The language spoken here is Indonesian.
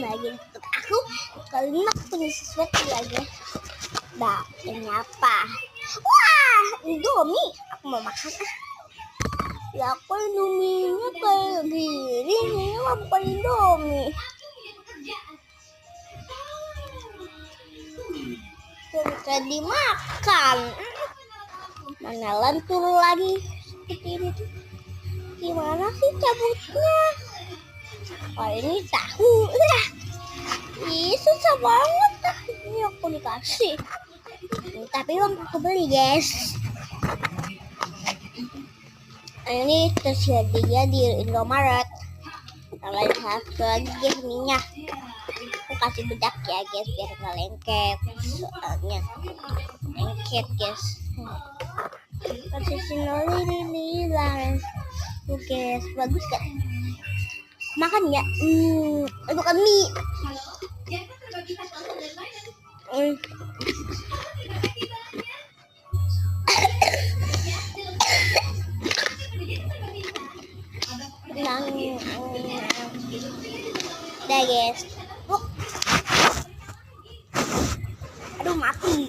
lagi ikut aku. Kali ini aku punya sesuatu lagi. Nah, ini apa? Wah, Indomie. Aku mau makan. Ya aku Indominya kayak gini. Ini apa Indomie? Bisa dimakan. Mana lentur lagi seperti ini tuh. Gimana sih cabutnya? Oh ini tahu. Ih, susah banget. Ini aku dikasih. Tapi aku beli guys. Ini tersedia di Indomaret. Kalau satu lagi guys minyak. Aku kasih bedak ya guys biar nggak lengket. Soalnya lengket guys. Kasih sinoli ini lah. Oke, bagus kan? Makan ya. Bukan mie. Udah guys. Aduh mati.